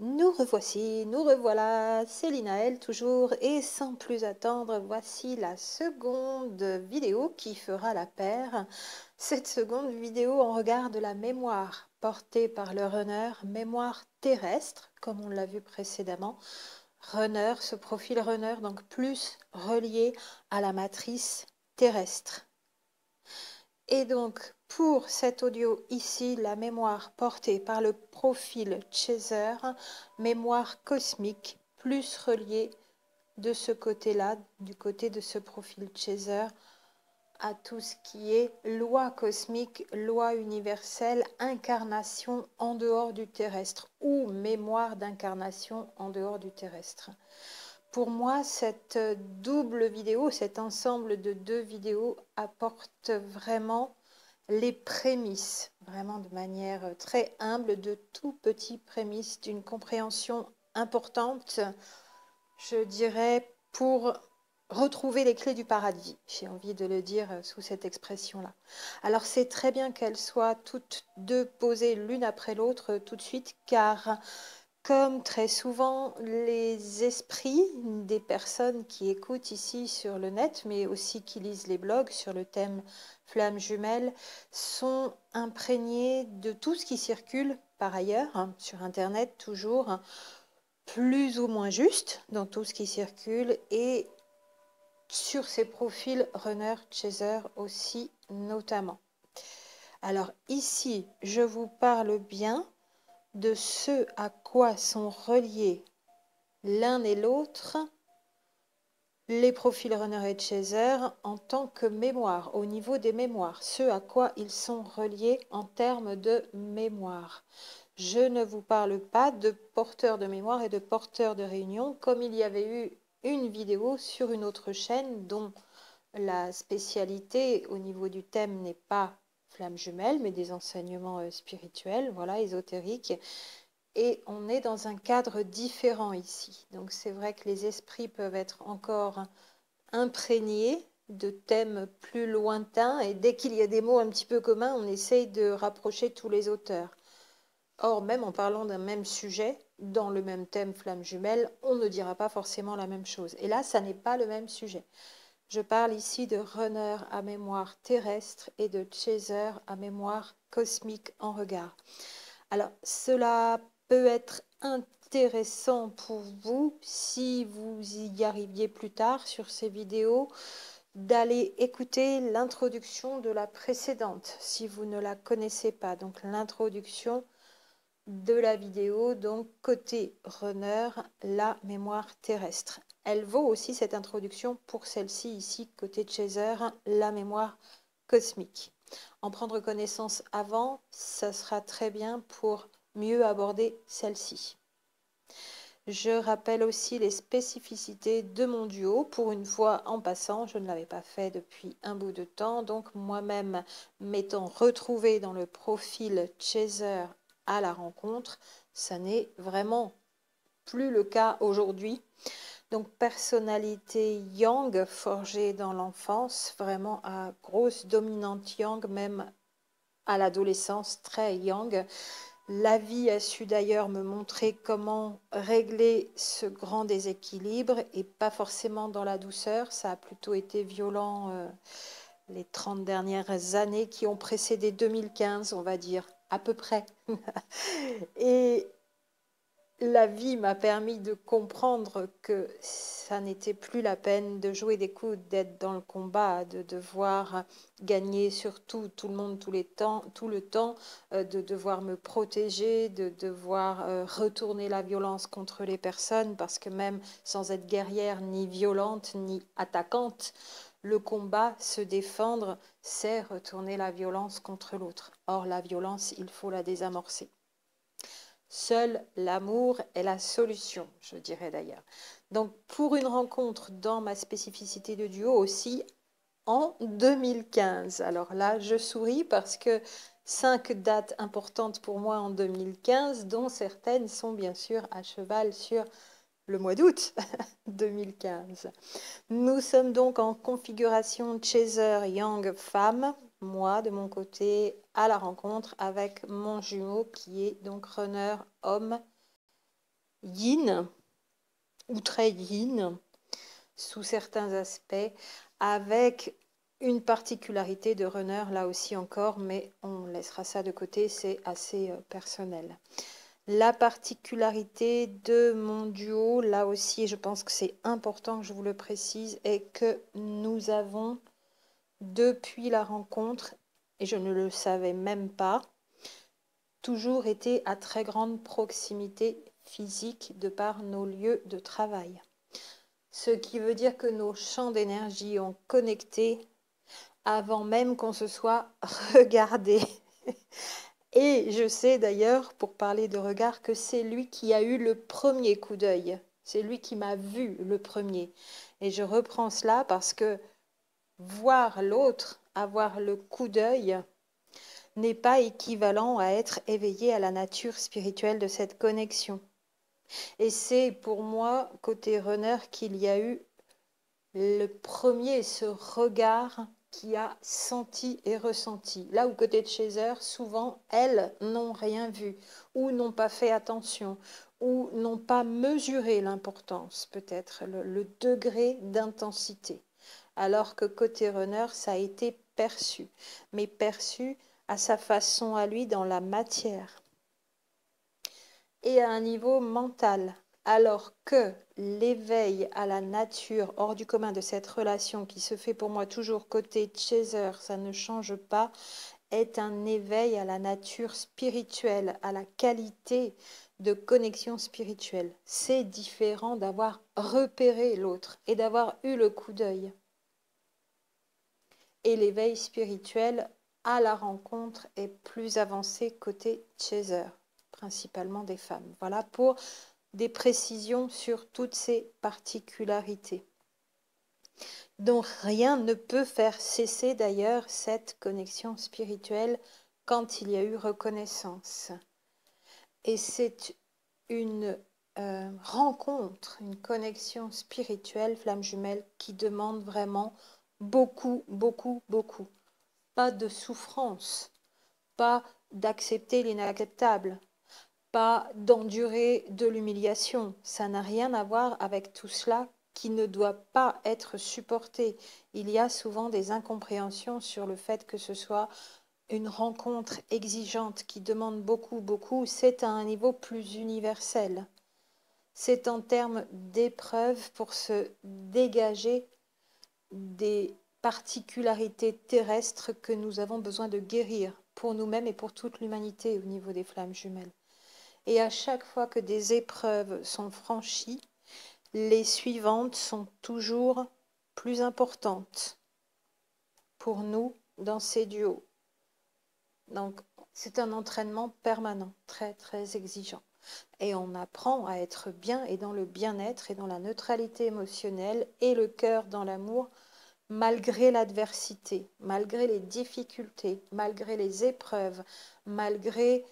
Nous revoici, nous revoilà, c'est Linaël toujours, et sans plus attendre, voici la seconde vidéo qui fera la paire. Cette seconde vidéo en regard de la mémoire portée par le runner, mémoire terrestre, comme on l'a vu précédemment. Runner, ce profil runner, donc plus relié à la matrice terrestre. Et donc, pour cet audio ici, la mémoire portée par le profil Chaser, mémoire cosmique, plus reliée de ce côté-là, du côté de ce profil Chaser, à tout ce qui est loi cosmique, loi universelle, incarnation en dehors du terrestre, ou mémoire d'incarnation en dehors du terrestre. Pour moi, cette double vidéo, cet ensemble de deux vidéos apporte vraiment les prémices, vraiment de manière très humble, de tout petits prémices d'une compréhension importante, je dirais, pour retrouver les clés du paradis. J'ai envie de le dire sous cette expression-là. Alors c'est très bien qu'elles soient toutes deux posées l'une après l'autre tout de suite, car comme très souvent, les esprits des personnes qui écoutent ici sur le net, mais aussi qui lisent les blogs sur le thème flammes jumelles, sont imprégnés de tout ce qui circule par ailleurs, sur Internet toujours, plus ou moins juste dans tout ce qui circule, et sur ces profils runner, chaser aussi notamment. Alors ici, je vous parle bien de ce à quoi sont reliés l'un et l'autre les profils runner et chaser en tant que mémoire, au niveau des mémoires, ce à quoi ils sont reliés en termes de mémoire. Je ne vous parle pas de porteurs de mémoire et de porteurs de réunion, comme il y avait eu une vidéo sur une autre chaîne dont la spécialité au niveau du thème n'est pas flamme jumelle, mais des enseignements spirituels, voilà, ésotériques. Et on est dans un cadre différent ici. Donc c'est vrai que les esprits peuvent être encore imprégnés de thèmes plus lointains, et dès qu'il y a des mots un petit peu communs, on essaye de rapprocher tous les auteurs. Or, même en parlant d'un même sujet, dans le même thème flamme jumelle, on ne dira pas forcément la même chose. Et là, ça n'est pas le même sujet. Je parle ici de runner à mémoire terrestre et de chaser à mémoire cosmique en regard. Alors, cela peut être intéressant pour vous, si vous y arriviez plus tard sur ces vidéos, d'aller écouter l'introduction de la précédente, si vous ne la connaissez pas. Donc, l'introduction de la vidéo, donc côté runner, la mémoire terrestre. Elle vaut aussi cette introduction pour celle-ci ici, côté chaser, la mémoire cosmique. En prendre connaissance avant, ça sera très bien pour mieux aborder celle-ci. Je rappelle aussi les spécificités de mon duo. Pour une fois en passant, je ne l'avais pas fait depuis un bout de temps. Donc moi-même m'étant retrouvée dans le profil chaser à la rencontre, ça n'est vraiment plus le cas aujourd'hui. Donc personnalité yang forgée dans l'enfance, vraiment à grosse dominante yang, même à l'adolescence très yang. La vie a su d'ailleurs me montrer comment régler ce grand déséquilibre, et pas forcément dans la douceur. Ça a plutôt été violent les 30 dernières années qui ont précédé 2015, on va dire, à peu près. Et la vie m'a permis de comprendre que ça n'était plus la peine de jouer des coudes, d'être dans le combat, de devoir gagner sur tout le monde, tout le temps, de devoir me protéger, de devoir retourner la violence contre les personnes, parce que même sans être guerrière, ni violente, ni attaquante, le combat, se défendre, c'est retourner la violence contre l'autre. Or, la violence, il faut la désamorcer. Seul l'amour est la solution, je dirais d'ailleurs. Donc pour une rencontre dans ma spécificité de duo aussi en 2015. Alors là, je souris parce que 5 dates importantes pour moi en 2015, dont certaines sont bien sûr à cheval sur le mois d'août 2015. Nous sommes donc en configuration Chaser Yang femme, moi de mon côté à la rencontre avec mon jumeau qui est donc runner homme yin ou très yin sous certains aspects, avec une particularité de runner là aussi encore, mais on laissera ça de côté, c'est assez personnel. La particularité de mon duo, là aussi, et je pense que c'est important que je vous le précise, est que nous avons, depuis la rencontre, et je ne le savais même pas, toujours été à très grande proximité physique de par nos lieux de travail. Ce qui veut dire que nos champs d'énergie ont connecté avant même qu'on se soit regardé. Et je sais d'ailleurs, pour parler de regard, que c'est lui qui a eu le premier coup d'œil. C'est lui qui m'a vu le premier. Et je reprends cela parce que voir l'autre, avoir le coup d'œil, n'est pas équivalent à être éveillé à la nature spirituelle de cette connexion. Et c'est pour moi, côté runner, qu'il y a eu le premier, ce regard qui a senti et ressenti. Là où côté de chaser, souvent, elles n'ont rien vu, ou n'ont pas fait attention, ou n'ont pas mesuré l'importance, peut-être, le degré d'intensité. Alors que côté runner, ça a été perçu, mais perçu à sa façon à lui dans la matière et à un niveau mental, alors que l'éveil à la nature hors du commun de cette relation qui se fait pour moi toujours côté chaser, ça ne change pas, est un éveil à la nature spirituelle, à la qualité de connexion spirituelle. C'est différent d'avoir repéré l'autre et d'avoir eu le coup d'œil. Et l'éveil spirituel à la rencontre est plus avancé côté chaser, principalement des femmes. Voilà pour des précisions sur toutes ces particularités. Donc rien ne peut faire cesser d'ailleurs cette connexion spirituelle quand il y a eu reconnaissance. Et c'est une rencontre, une connexion spirituelle, flamme jumelle, qui demande vraiment beaucoup, beaucoup, beaucoup. Pas de souffrance, pas d'accepter l'inacceptable, pas d'endurer de l'humiliation. Ça n'a rien à voir avec tout cela qui ne doit pas être supporté. Il y a souvent des incompréhensions sur le fait que ce soit une rencontre exigeante qui demande beaucoup, beaucoup. C'est à un niveau plus universel. C'est en termes d'épreuves pour se dégager des particularités terrestres que nous avons besoin de guérir pour nous-mêmes et pour toute l'humanité au niveau des flammes jumelles. Et à chaque fois que des épreuves sont franchies, les suivantes sont toujours plus importantes pour nous dans ces duos. Donc, c'est un entraînement permanent, très, très exigeant. Et on apprend à être bien et dans le bien-être et dans la neutralité émotionnelle et le cœur dans l'amour, malgré l'adversité, malgré les difficultés, malgré les épreuves, malgré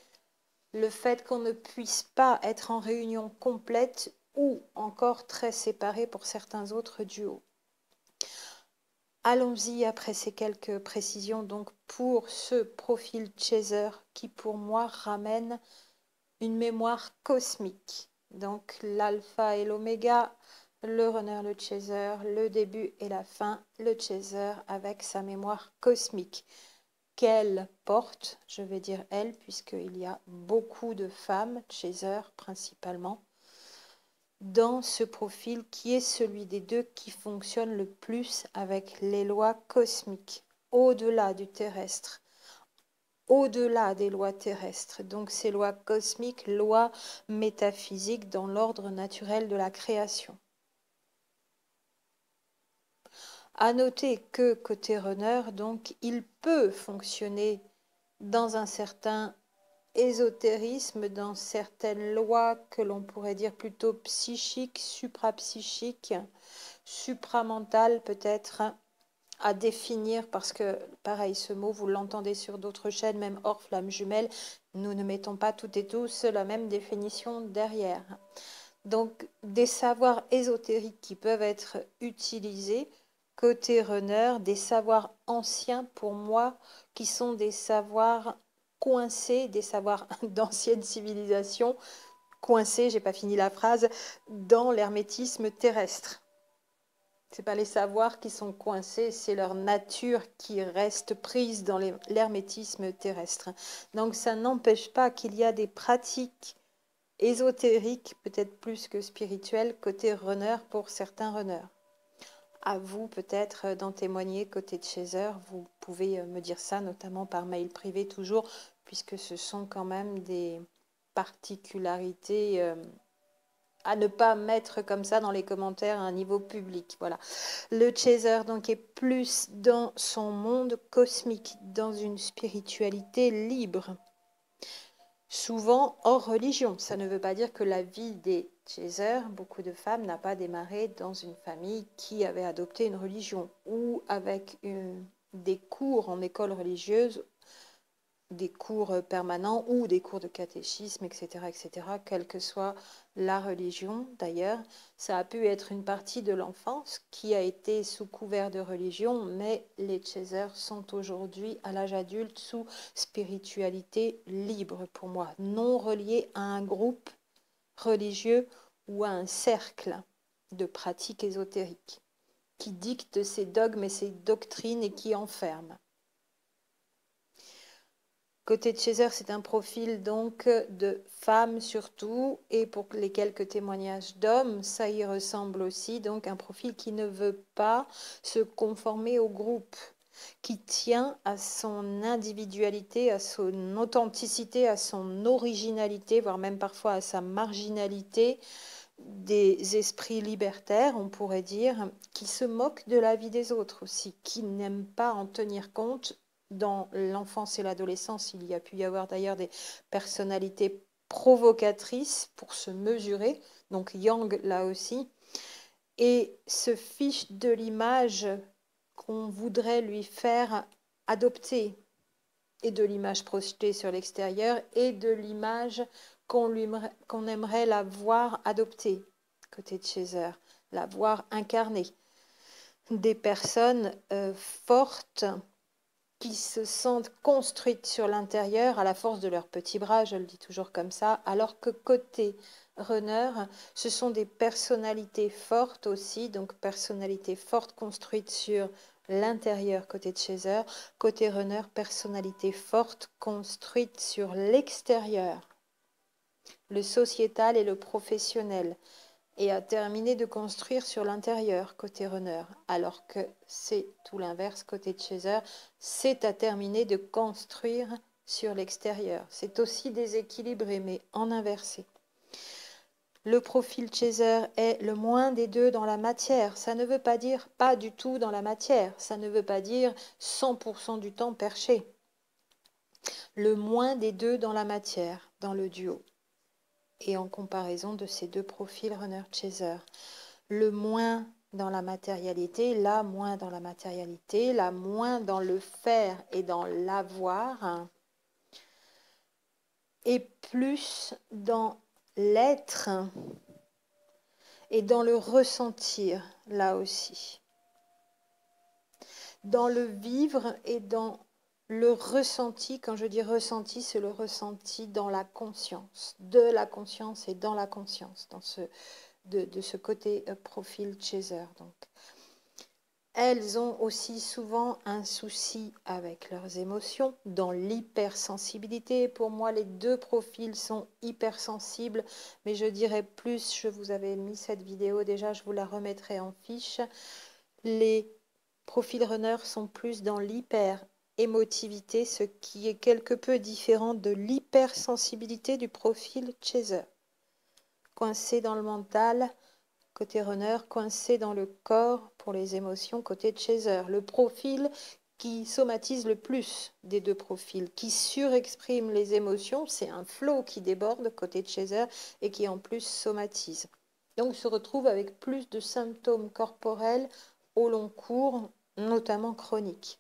le fait qu'on ne puisse pas être en réunion complète ou encore très séparés pour certains autres duos. Allons-y après ces quelques précisions donc pour ce profil chaser qui pour moi ramène une mémoire cosmique. Donc l'alpha et l'oméga, le runner, le chaser, le début et la fin, le chaser avec sa mémoire cosmique qu'elle porte, je vais dire elle, puisqu'il y a beaucoup de femmes, chaser principalement, dans ce profil qui est celui des deux qui fonctionne le plus avec les lois cosmiques, au-delà du terrestre, au-delà des lois terrestres. Donc ces lois cosmiques, lois métaphysiques dans l'ordre naturel de la création. À noter que côté runner, donc, il peut fonctionner dans un certain ésotérisme, dans certaines lois que l'on pourrait dire plutôt psychiques, suprapsychiques, supramentales peut-être, à définir, parce que pareil, ce mot, vous l'entendez sur d'autres chaînes, même hors flamme jumelle, nous ne mettons pas toutes et tous la même définition derrière. Donc, des savoirs ésotériques qui peuvent être utilisés côté runner, des savoirs anciens pour moi, qui sont des savoirs coincés, des savoirs d'ancienne civilisation, coincés, j'ai pas fini la phrase, dans l'hermétisme terrestre. C'est pas les savoirs qui sont coincés, c'est leur nature qui reste prise dans l'hermétisme terrestre. Donc ça n'empêche pas qu'il y a des pratiques ésotériques, peut-être plus que spirituelles, côté runner pour certains runners. À vous peut-être d'en témoigner côté chaser, vous pouvez me dire ça, notamment par mail privé toujours, puisque ce sont quand même des particularités à ne pas mettre comme ça dans les commentaires à un niveau public. Voilà. Le chaser donc est plus dans son monde cosmique, dans une spiritualité libre, souvent hors religion. Ça ne veut pas dire que la vie des chasers, beaucoup de femmes, n'a pas démarré dans une famille qui avait adopté une religion ou avec des cours en école religieuse, des cours permanents ou des cours de catéchisme, etc., etc., quelle que soit la religion. D'ailleurs, ça a pu être une partie de l'enfance qui a été sous couvert de religion, mais les chasers sont aujourd'hui, à l'âge adulte, sous spiritualité libre pour moi, non reliée à un groupe religieux ou à un cercle de pratiques ésotériques qui dicte ses dogmes et ses doctrines et qui enferme. Côté de chaser, c'est un profil donc de femmes surtout, et pour les quelques témoignages d'hommes, ça y ressemble aussi, donc un profil qui ne veut pas se conformer au groupe, qui tient à son individualité, à son authenticité, à son originalité, voire même parfois à sa marginalité, des esprits libertaires, on pourrait dire, qui se moquent de la vie des autres aussi, qui n'aiment pas en tenir compte. Dans l'enfance et l'adolescence, il y a pu y avoir d'ailleurs des personnalités provocatrices pour se mesurer, donc Yang là aussi, et se fiche de l'image qu'on voudrait lui faire adopter, et de l'image projetée sur l'extérieur, et de l'image qu'on aimerait la voir adoptée, côté de chaser, la voir incarnée. Des personnes fortes, qui se sentent construites sur l'intérieur à la force de leurs petits bras, je le dis toujours comme ça, alors que côté runner, ce sont des personnalités fortes aussi, donc personnalités fortes construites sur l'intérieur côté de chaser, côté runner, personnalité forte construite sur l'extérieur, le sociétal et le professionnel, et à terminer de construire sur l'intérieur côté runner, alors que c'est tout l'inverse côté chaser, c'est à terminer de construire sur l'extérieur. C'est aussi déséquilibré, mais en inversé. Le profil chaser est le moins des deux dans la matière. Ça ne veut pas dire pas du tout dans la matière. Ça ne veut pas dire 100% du temps perché. Le moins des deux dans la matière, dans le duo. Et en comparaison de ces deux profils runner-chaser. Le moins dans la matérialité, la moins dans la matérialité, la moins dans le faire et dans l'avoir, et plus dans l'être et dans le ressentir, là aussi. Dans le vivre et dans le ressenti. Quand je dis ressenti, c'est le ressenti dans la conscience, de la conscience et dans la conscience, dans de ce côté profil chaser. Donc, elles ont aussi souvent un souci avec leurs émotions, dans l'hypersensibilité. Pour moi, les deux profils sont hypersensibles, mais je dirais plus, je vous avais mis cette vidéo déjà, je vous la remettrai en fiche. Les profils runners sont plus dans l'hyper-émotivité, ce qui est quelque peu différent de l'hypersensibilité du profil chaser. Coincé dans le mental, côté runner, coincé dans le corps pour les émotions, côté chaser. Le profil qui somatise le plus des deux profils, qui surexprime les émotions, c'est un flow qui déborde côté chaser et qui en plus somatise. Donc se retrouve avec plus de symptômes corporels au long cours, notamment chroniques.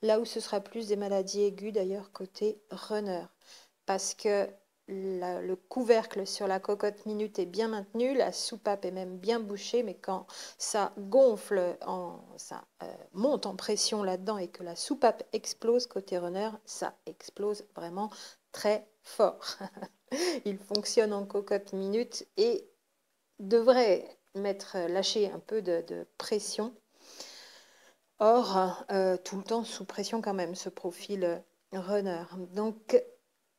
Là où ce sera plus des maladies aiguës d'ailleurs côté runner, parce que le couvercle sur la cocotte minute est bien maintenu, la soupape est même bien bouchée, mais quand ça gonfle, ça monte en pression là-dedans et que la soupape explose côté runner, ça explose vraiment très fort. Il fonctionne en cocotte minute et devrait lâcher un peu de pression. Or, tout le temps sous pression quand même, ce profil runner. Donc,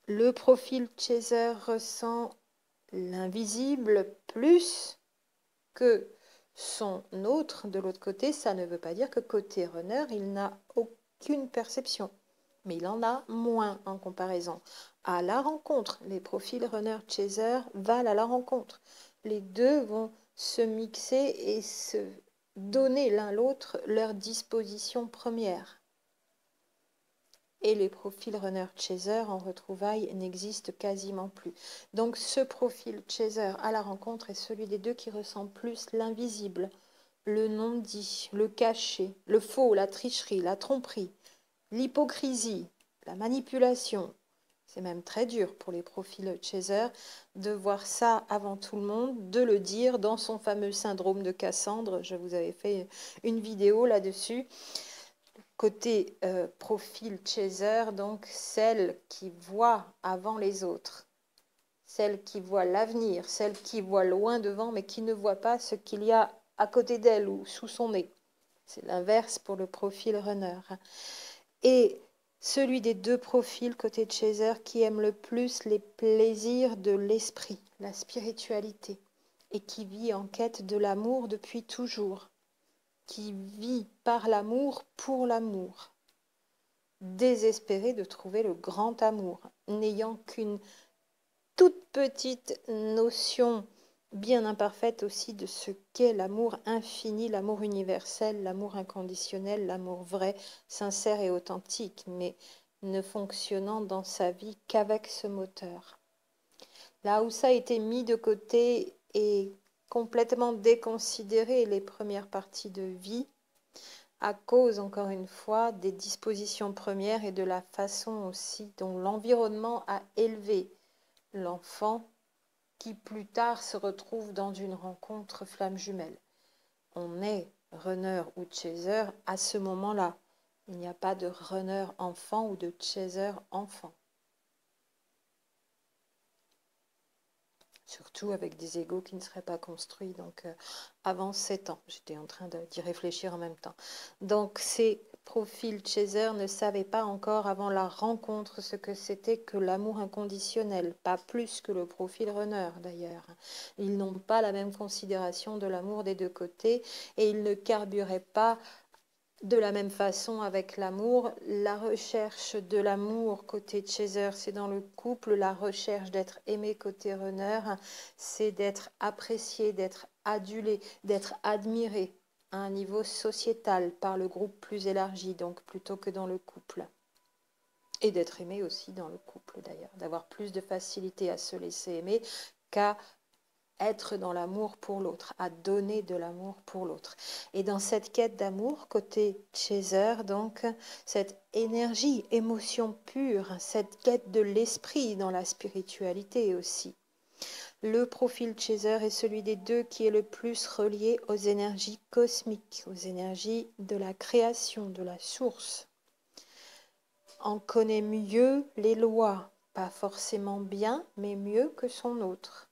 le profil chaser ressent l'invisible plus que son autre de l'autre côté. Ça ne veut pas dire que côté runner, il n'a aucune perception, mais il en a moins en comparaison. À la rencontre, les profils runner-chaser valent à la rencontre. Les deux vont se mixer et se donner l'un l'autre leur disposition première. Et les profils runner-chaser en retrouvailles n'existent quasiment plus. Donc ce profil chaser à la rencontre est celui des deux qui ressent plus l'invisible, le non-dit, le caché, le faux, la tricherie, la tromperie, l'hypocrisie, la manipulation. C'est même très dur pour les profils chaser de voir ça avant tout le monde, de le dire dans son fameux syndrome de Cassandre. Je vous avais fait une vidéo là-dessus. Côté profil chaser, donc celle qui voit avant les autres, celle qui voit l'avenir, celle qui voit loin devant mais qui ne voit pas ce qu'il y a à côté d'elle ou sous son nez. C'est l'inverse pour le profil runner. Et celui des deux profils côté chaser qui aime le plus les plaisirs de l'esprit, la spiritualité, et qui vit en quête de l'amour depuis toujours, qui vit par l'amour pour l'amour, désespéré de trouver le grand amour, n'ayant qu'une toute petite notion bien imparfaite aussi de ce qu'est l'amour infini, l'amour universel, l'amour inconditionnel, l'amour vrai, sincère et authentique, mais ne fonctionnant dans sa vie qu'avec ce moteur. Là où ça a été mis de côté et complètement déconsidéré les premières parties de vie, à cause, encore une fois, des dispositions premières et de la façon aussi dont l'environnement a élevé l'enfant qui plus tard se retrouve dans une rencontre flamme jumelle. On est runner ou chaser à ce moment-là. Il n'y a pas de runner enfant ou de chaser enfant. Surtout avec des égos qui ne seraient pas construits donc avant 7 ans. J'étais en train d'y réfléchir en même temps. Donc ces profils chaser ne savaient pas encore avant la rencontre ce que c'était que l'amour inconditionnel, pas plus que le profil runner d'ailleurs. Ils n'ont pas la même considération de l'amour des deux côtés et ils ne carburaient pas de la même façon avec l'amour. La recherche de l'amour côté chaser, c'est dans le couple. La recherche d'être aimé côté runner, c'est d'être apprécié, d'être adulé, d'être admiré à un niveau sociétal par le groupe plus élargi, donc plutôt que dans le couple. Et d'être aimé aussi dans le couple d'ailleurs, d'avoir plus de facilité à se laisser aimer qu'à être dans l'amour pour l'autre, à donner de l'amour pour l'autre. Et dans cette quête d'amour, côté chaser, donc, cette énergie, émotion pure, cette quête de l'esprit dans la spiritualité aussi. Le profil chaser est celui des deux qui est le plus relié aux énergies cosmiques, aux énergies de la création, de la source. On connaît mieux les lois, pas forcément bien, mais mieux que son autre.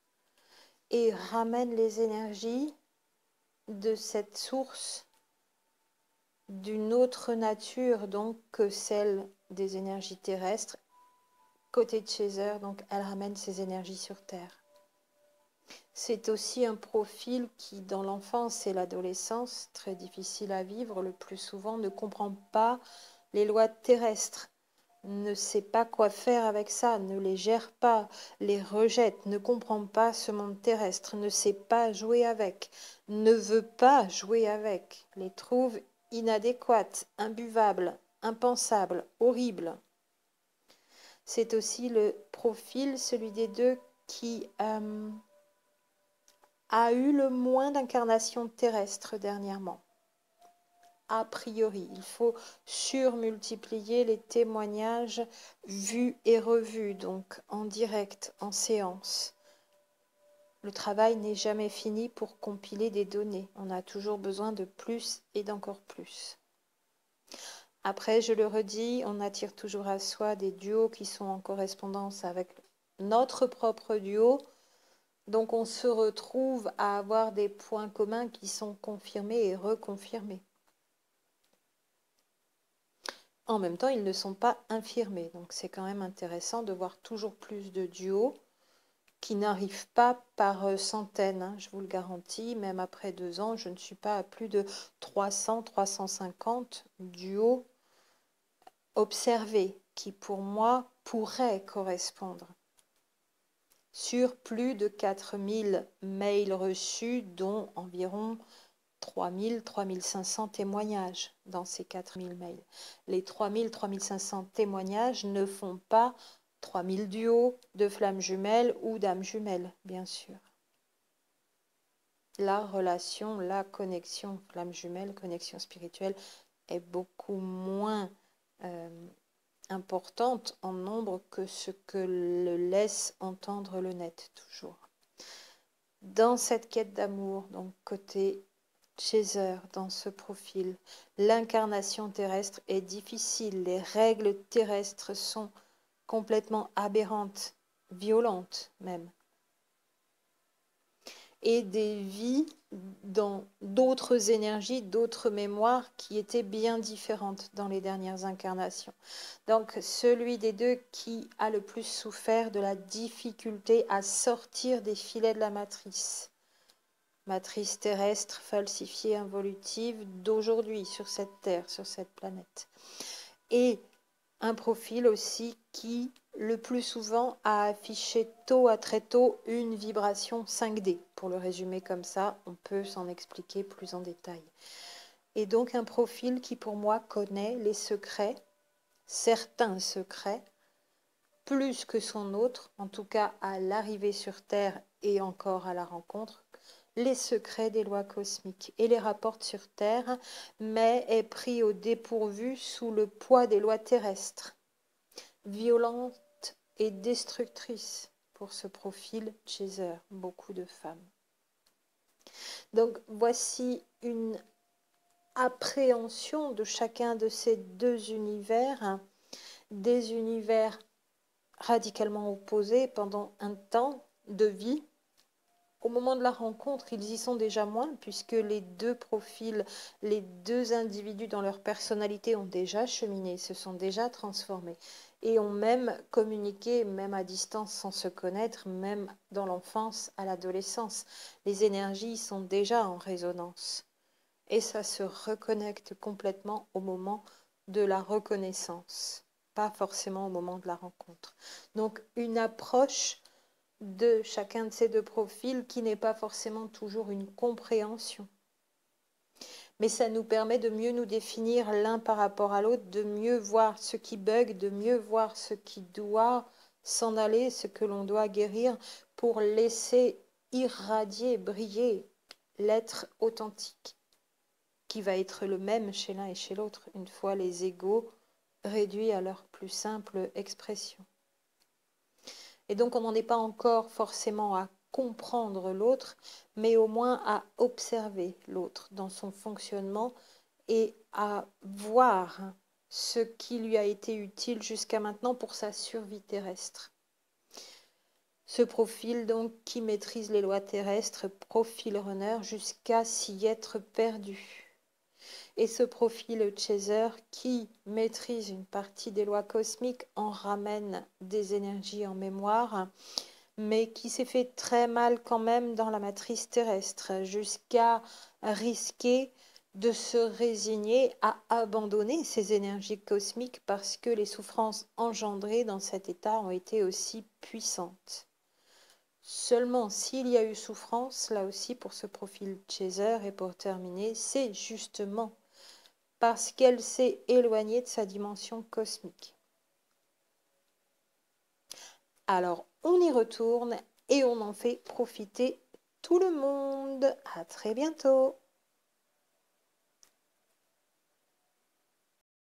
Et ramène les énergies de cette source d'une autre nature donc que celle des énergies terrestres. Côté chaser, donc elle ramène ces énergies sur Terre. C'est aussi un profil qui, dans l'enfance et l'adolescence, très difficile à vivre, le plus souvent ne comprend pas les lois terrestres, ne sait pas quoi faire avec ça, ne les gère pas, les rejette, ne comprend pas ce monde terrestre, ne sait pas jouer avec, ne veut pas jouer avec, les trouve inadéquates, imbuvables, impensables, horribles. C'est aussi le profil, celui des deux qui a eu le moins d'incarnations terrestres dernièrement. A priori, il faut surmultiplier les témoignages vus et revus, donc en direct, en séance. Le travail n'est jamais fini pour compiler des données. On a toujours besoin de plus et d'encore plus. Après, je le redis, on attire toujours à soi des duos qui sont en correspondance avec notre propre duo. Donc, on se retrouve à avoir des points communs qui sont confirmés et reconfirmés. En même temps, ils ne sont pas infirmés. Donc, c'est quand même intéressant de voir toujours plus de duos qui n'arrivent pas par centaines, hein, je vous le garantis. Même après 2 ans, je ne suis pas à plus de 300, 350 duos observés qui, pour moi, pourraient correspondre sur plus de 4000 mails reçus, dont environ 3000, 3500 témoignages dans ces 4000 mails. Les 3000, 3500 témoignages ne font pas 3000 duos de flammes jumelles ou d'âmes jumelles, bien sûr. La relation, la connexion flamme jumelle, connexion spirituelle, est beaucoup moins importante en nombre que ce que le laisse entendre le net, toujours. Dans cette quête d'amour, donc côté chaser, dans ce profil, l'incarnation terrestre est difficile, les règles terrestres sont complètement aberrantes, violentes même. Et des vies dans d'autres énergies, d'autres mémoires qui étaient bien différentes dans les dernières incarnations. Donc celui des deux qui a le plus souffert de la difficulté à sortir des filets de la matrice terrestre falsifiée, involutive d'aujourd'hui sur cette terre, sur cette planète. Et un profil aussi qui, le plus souvent, a affiché tôt à très tôt une vibration 5D. Pour le résumer comme ça, on peut s'en expliquer plus en détail. Et donc un profil qui, pour moi, connaît les secrets, certains secrets, plus que son autre, en tout cas à l'arrivée sur Terre et encore à la rencontre, les secrets des lois cosmiques et les rapporte sur Terre, mais est pris au dépourvu sous le poids des lois terrestres, violentes et destructrices pour ce profil chaser, beaucoup de femmes. Donc voici une appréhension de chacun de ces deux univers, des univers radicalement opposés pendant un temps de vie. Au moment de la rencontre, ils y sont déjà moins, puisque les deux profils, les deux individus dans leur personnalité ont déjà cheminé, se sont déjà transformés, et ont même communiqué, même à distance sans se connaître, même dans l'enfance à l'adolescence. Les énergies sont déjà en résonance, et ça se reconnecte complètement au moment de la reconnaissance, pas forcément au moment de la rencontre. Donc une approche de chacun de ces deux profils qui n'est pas forcément toujours une compréhension. Mais ça nous permet de mieux nous définir l'un par rapport à l'autre, de mieux voir ce qui bug, de mieux voir ce qui doit s'en aller, ce que l'on doit guérir pour laisser irradier, briller l'être authentique qui va être le même chez l'un et chez l'autre une fois les égos réduits à leur plus simple expression. Et donc, on n'en est pas encore forcément à comprendre l'autre, mais au moins à observer l'autre dans son fonctionnement et à voir ce qui lui a été utile jusqu'à maintenant pour sa survie terrestre. Ce profil, donc, qui maîtrise les lois terrestres, profil runner, jusqu'à s'y être perdu. Et ce profil chaser qui maîtrise une partie des lois cosmiques en ramène des énergies en mémoire, mais qui s'est fait très mal quand même dans la matrice terrestre, jusqu'à risquer de se résigner à abandonner ces énergies cosmiques parce que les souffrances engendrées dans cet état ont été aussi puissantes. Seulement, s'il y a eu souffrance, là aussi pour ce profil chaser, et pour terminer, c'est justement parce qu'elle s'est éloignée de sa dimension cosmique. Alors, on y retourne et on en fait profiter tout le monde. À très bientôt.